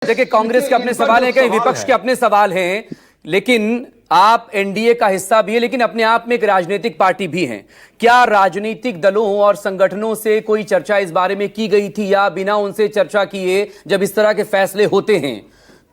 देखिए कांग्रेस के अपने सवाल हैं, कहीं विपक्ष के अपने सवाल हैं, लेकिन आप एनडीए का हिस्सा भी है, लेकिन अपने आप में एक राजनीतिक पार्टी भी हैं। क्या राजनीतिक दलों और संगठनों से कोई चर्चा इस बारे में की गई थी, या बिना उनसे चर्चा किए जब इस तरह के फैसले होते हैं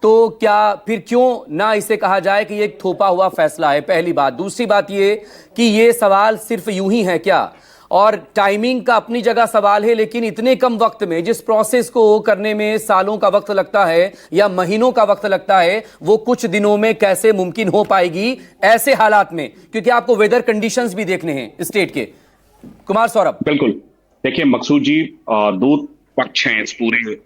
तो क्या फिर क्यों ना इसे कहा जाए कि ये एक थोपा हुआ फैसला है? पहली बात। दूसरी बात ये कि ये सवाल सिर्फ यूं ही है क्या? और टाइमिंग का अपनी जगह सवाल है, लेकिन इतने कम वक्त में जिस प्रोसेस को करने में सालों का वक्त लगता है या महीनों का वक्त लगता है, वो कुछ दिनों में कैसे मुमकिन हो पाएगी ऐसे हालात में? क्योंकि आपको वेदर कंडीशंस भी देखने हैं स्टेट के। कुमार सौरभ। बिल्कुल, देखिए मकसूद जी, दो पक्ष हैं इस पूरे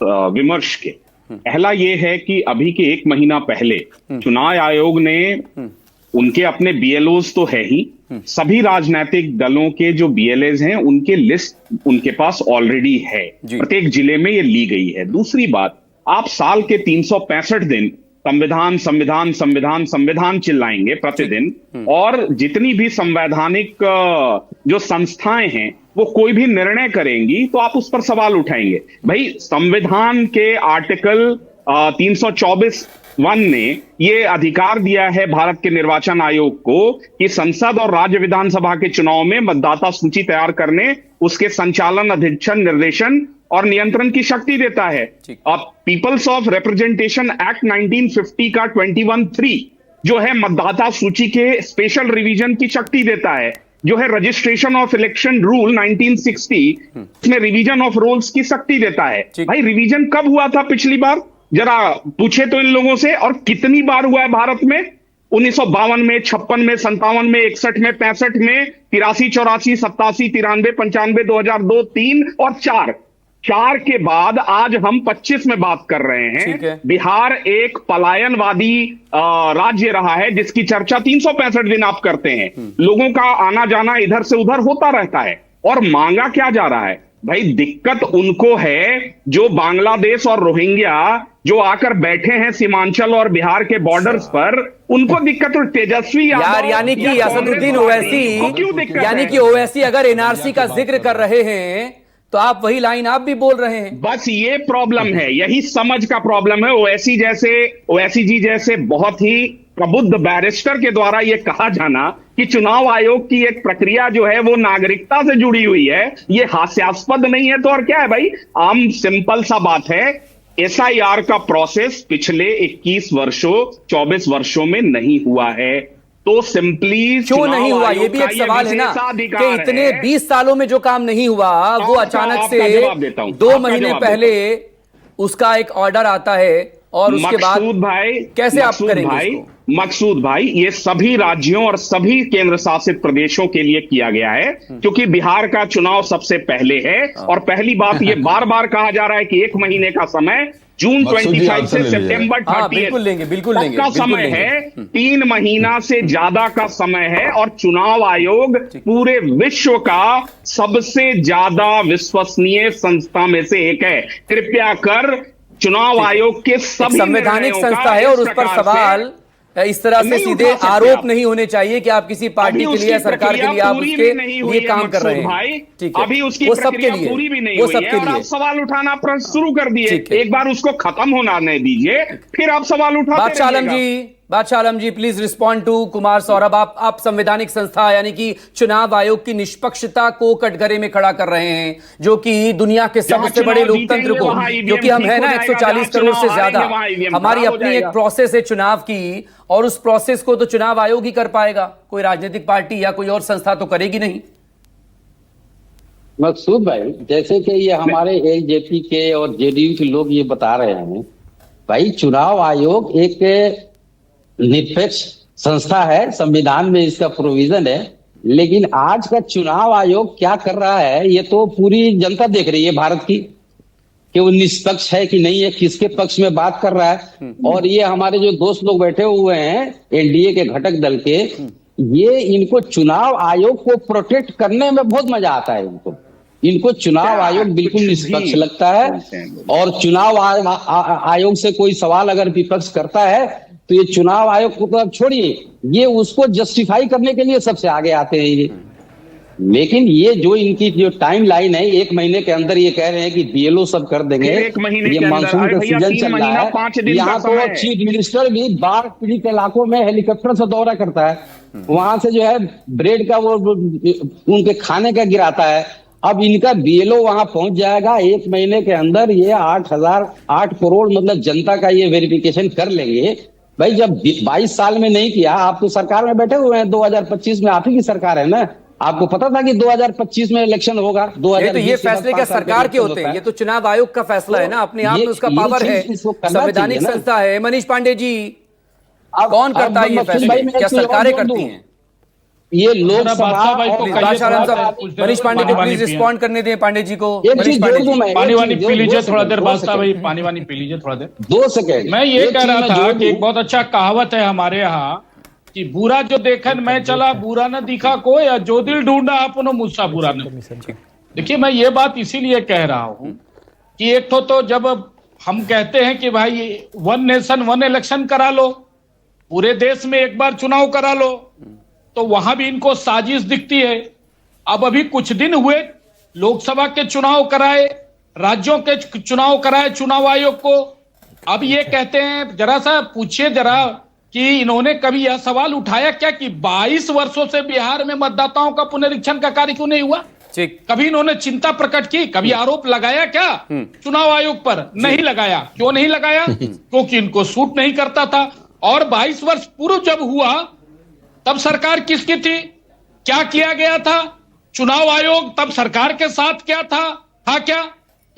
विमर्श के। पहला ये है कि अभी के एक महीना पहले चुनाव आयोग ने, उनके अपने बीएलओज तो है ही, सभी राजनीतिक दलों के जो बीएलएज हैं उनके लिस्ट उनके पास ऑलरेडी है, प्रत्येक जिले में ये ली गई है। दूसरी बात, आप साल के 365 दिन संविधान संविधान संविधान संविधान चिल्लाएंगे प्रतिदिन, और जितनी भी संवैधानिक जो संस्थाएं हैं वो कोई भी निर्णय करेंगी तो आप उस पर सवाल उठाएंगे। भाई, संविधान के आर्टिकल 324(1) ने ये अधिकार दिया है भारत के निर्वाचन आयोग को कि संसद और राज्य विधानसभा के चुनाव में मतदाता सूची तैयार करने, उसके संचालन, अधीक्षण, निर्देशन और नियंत्रण की शक्ति देता है। अब पीपल्स ऑफ रिप्रेजेंटेशन एक्ट 1950 का 21(3) जो है मतदाता सूची के स्पेशल रिवीजन की शक्ति देता है। जो है रजिस्ट्रेशन ऑफ इलेक्शन रूल 1960, इसमें रिवीजन ऑफ रोल्स की शक्ति देता है। भाई, रिवीजन कब हुआ था पिछली बार? जरा पूछे तो इन लोगों से। और कितनी बार हुआ है भारत में? 1952 में, 56 में, 57 में, 61 में, 65 में, 83, 84, 87, 93, 95, 2002, 3 और 4 के बाद आज हम 25 में बात कर रहे हैं। बिहार एक पलायनवादी राज्य रहा है जिसकी चर्चा 365 दिन आप करते हैं। लोगों का आना जाना इधर से उधर होता रहता है। और मांगा क्या जा रहा है? भाई, दिक्कत उनको है जो बांग्लादेश और रोहिंग्या जो आकर बैठे हैं सीमांचल और बिहार के बॉर्डर्स पर, उनको दिक्कत। और तेजस्वी यार, यानी कि असदुद्दीन ओवैसी, यानी कि ओवैसी अगर एनआरसी का जिक्र कर रहे हैं तो आप वही लाइन आप भी बोल रहे हैं। बस ये प्रॉब्लम है, यही समझ का प्रॉब्लम है। ओवैसी जी जैसे बहुत ही प्रबुद्ध बैरिस्टर के द्वारा यह कहा जाना कि चुनाव आयोग की एक प्रक्रिया जो है वो नागरिकता से जुड़ी हुई है, ये हास्यास्पद नहीं है तो और क्या है भाई? आम सिंपल सा बात है। एसआईआर का प्रोसेस पिछले 21 वर्षों 24 वर्षों में नहीं हुआ है, तो सिंपली क्यों नहीं हुआ? ये भी एक सवाल है ना कि इतने 20 सालों में जो काम नहीं हुआ वो अचानक से 2 महीने पहले उसका एक ऑर्डर आता है और उसके बाद कैसे आप करेंगे? मकसूद भाई, ये सभी राज्यों और सभी केंद्र शासित प्रदेशों के लिए किया गया है, क्योंकि बिहार का चुनाव सबसे पहले है। और पहली बात, ये बार बार कहा जा रहा है कि 1 महीने का समय, जून 25 से सितंबर 30 का समय है, 3 महीना से ज्यादा का समय है। और चुनाव आयोग पूरे विश्व का सबसे ज्यादा विश्वसनीय संस्था में से एक है। कृपया कर चुनाव आयोग के सभी संवैधानिक संस्था है और उस पर सवाल इस तरह से सीधे आरोप नहीं होने चाहिए कि आप किसी पार्टी के लिए, सरकार के लिए आप उसके लिए काम कर रहे हैं। ठीक है, अभी उसकी प्रक्रिया पूरी भी नहीं हुई है और आप सवाल उठाना शुरू कर दिए। एक बार उसको खत्म होना नहीं दीजिए, फिर आप सवाल उठाते रहिएगा। Badshah Alam ji, please respond to Kumar Saurabh. आप संवैधानिक संस्था यानी कि चुनाव आयोग की निष्पक्षता को कटघरे में खड़ा कर रहे हैं, जो कि दुनिया के सबसे बड़े लोकतंत्र को, क्योंकि हम है ना 140 करोड़ से ज्यादा, हमारी अपनी एक प्रोसेस है चुनाव की, और उस प्रोसेस को तो चुनाव आयोग ही कर पाएगा, कोई राजनीतिक पार्टी या कोई और संस्था तो करेगी नहीं। मकसूद भाई, जैसे कि ये हमारे एलजेपी के और जेडीयू के लोग ये बता रहे हैं, भाई चुनाव आयोग एक निरपेक्ष संस्था है, संविधान में इसका प्रोविजन है। लेकिन आज का चुनाव आयोग क्या कर रहा है ये तो पूरी जनता देख रही है भारत की, कि वो निष्पक्ष है कि नहीं है, किसके पक्ष में बात कर रहा है। और ये हमारे जो दोस्त लोग बैठे हुए हैं एनडीए के घटक दल के, ये इनको चुनाव आयोग को प्रोटेक्ट करने में बहुत मजा आता है। इनको चुनाव आयोग बिल्कुल निष्पक्ष लगता है। और चुनाव आयोग से कोई सवाल अगर विपक्ष करता है तो ये चुनाव आयोग को तो अब छोड़िए, ये उसको जस्टिफाई करने के लिए सबसे आगे आते हैं। ये लेकिन ये जो इनकी जो टाइम लाइन है, 1 महीने के अंदर ये कह रहे हैं कि बीएलओ सब कर देंगे। फिर 1 महीने ये के अंदर, मानसून अरे का भैया सीजन 3 चल रहा महीना है। 5 दिन यहाँ का तो समय है। चीफ मिनिस्टर भी बाढ़ पीड़ित इलाकों में हेलीकॉप्टर से दौरा करता है, वहां से जो है ब्रेड का वो उनके खाने का गिराता है। अब इनका बीएलओ वहां पहुंच जाएगा 1 महीने के अंदर, ये 8 करोड़ मतलब जनता का ये वेरिफिकेशन कर लेंगे। भाई जब 22 साल में नहीं किया, आप तो सरकार में बैठे हुए हैं, 2025 में आप ही की सरकार है ना, आपको पता था कि 2025 में इलेक्शन होगा। नहीं तो ये 2020 के बाद फैसले क्या 5 साल का सरकार के इलेक्शन होते होता हैं? है। ये तो चुनाव आयोग का फैसला है ना, अपने आप में उसका पावर है, चीज इसको करना संवैधानिक चाहिए ना। संस्था है। मनीष पांडे जी, अब- कौन करता अब है ये मसूद फैसले? भाई, मैं क्या एक चीज और सरकारें जोड़ करती दूं। हैं? ये लोकसभा बादशाह भाई को और प्लीज कहिए बादशाह आलम थोड़ा साहब, देर, कुछ देर मनीष पांडे को पानी प्लीज पिए। रिस्पॉन्ड करने दें। पांडे जी को। एक मनीष चीज पांडे जोड़ जी, दूं मैं, पानी एक वानी चीज, पी दो लीजिए थोड़ा सेकंड, देर, दो बादशाह भाई सेकंड, पानी वानी पी लीजिए थोड़ा देर। 2 सेकंड। मैं ये एक कह चीज रहा मैं था जोड़ कि एक दूं। बहुत अच्छा कहावत है हमारे यहाँ कि बुरा जो देखन मैं चला, बुरा न दिखा कोई, या जो दिल ढूंढा अपनो मुझसा बुरा न। देखिए मैं ये बात इसीलिए कह रहा हूं कि एक तो जब हम कहते हैं कि भाई 1 नेशन 1 इलेक्शन करा लो, पूरे देश में एक बार चुनाव करा लो, तो वहां भी इनको साजिश दिखती है। अब अभी कुछ दिन हुए, लोकसभा के चुनाव कराए, राज्यों के चुनाव कराए चुनाव आयोग को। अब ये कहते हैं, जरा सा पूछिए जरा कि इन्होंने कभी यह सवाल उठाया क्या कि 22 वर्षों से बिहार में मतदाताओं का पुनरीक्षण का कार्य क्यों नहीं हुआ? ठीक। कभी इन्होंने चिंता प्रकट की, कभी आरोप लगाया क्या चुनाव आयोग पर? नहीं लगाया। क्यों नहीं लगाया? क्योंकि इनको सूट नहीं करता था। और 22 वर्ष पूर्व जब हुआ तब सरकार किसकी थी? क्या किया गया था? चुनाव आयोग तब सरकार के साथ क्या था क्या?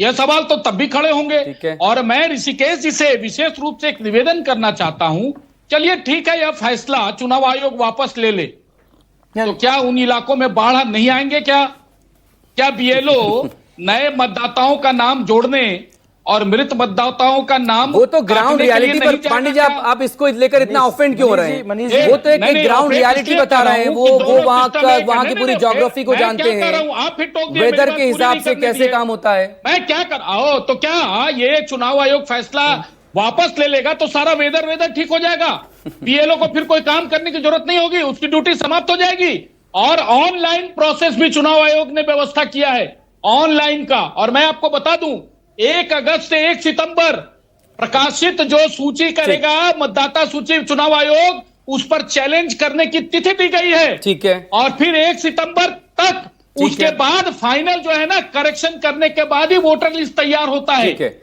यह सवाल तो तब भी खड़े होंगे। ठीक है। और मैं ऋषिकेश जी से विशेष रूप से एक निवेदन करना चाहता हूं, चलिए ठीक है, यह फैसला चुनाव आयोग वापस ले ले, तो क्या उन इलाकों में बाढ़ नहीं आएंगे? क्या बीएलओ नए मतदाताओं का नाम जोड़ने और मृत मतदाताओं का नाम वो तो ग्राउंड काटने के लिए रियलिटी नहीं पर, पांडे जी जाएगा? आप इसको लेकर इतना ऑफेंड क्यों हो रहे हैं? मनीष जी, वो तो एक नहीं, ग्राउंड offend रियलिटी इसलिए बता कर रहा रहे हैं, हूं वो कि दोनों वहां system का, एक- वहां की नहीं, पूरी नहीं, ज्योग्राफी को मैं जानते क्या कर रहा हैं, हूं? आप ही टोक दिए, वेदर मेरी के बात हिसाब पूरी से नहीं करने कैसे दिए। काम होता है। मैं क्या कर आओ तो क्या ये चुनाव आयोग फैसला वापस ले लेगा तो सारा वेदर ठीक हो जाएगा? बीएलओ को फिर कोई काम करने की जरूरत नहीं होगी, उसकी ड्यूटी समाप्त हो जाएगी। और ऑनलाइन प्रोसेस भी चुनाव आयोग ने व्यवस्था किया है ऑनलाइन का। और मैं आपको बता दूं, 1 अगस्त से 1 सितंबर प्रकाशित जो सूची करेगा मतदाता सूची चुनाव आयोग, उस पर चैलेंज करने की तिथि दी गई है। ठीक है। और फिर 1 सितंबर तक, उसके बाद फाइनल जो है ना, करेक्शन करने के बाद ही वोटर लिस्ट तैयार होता है। ठीक है।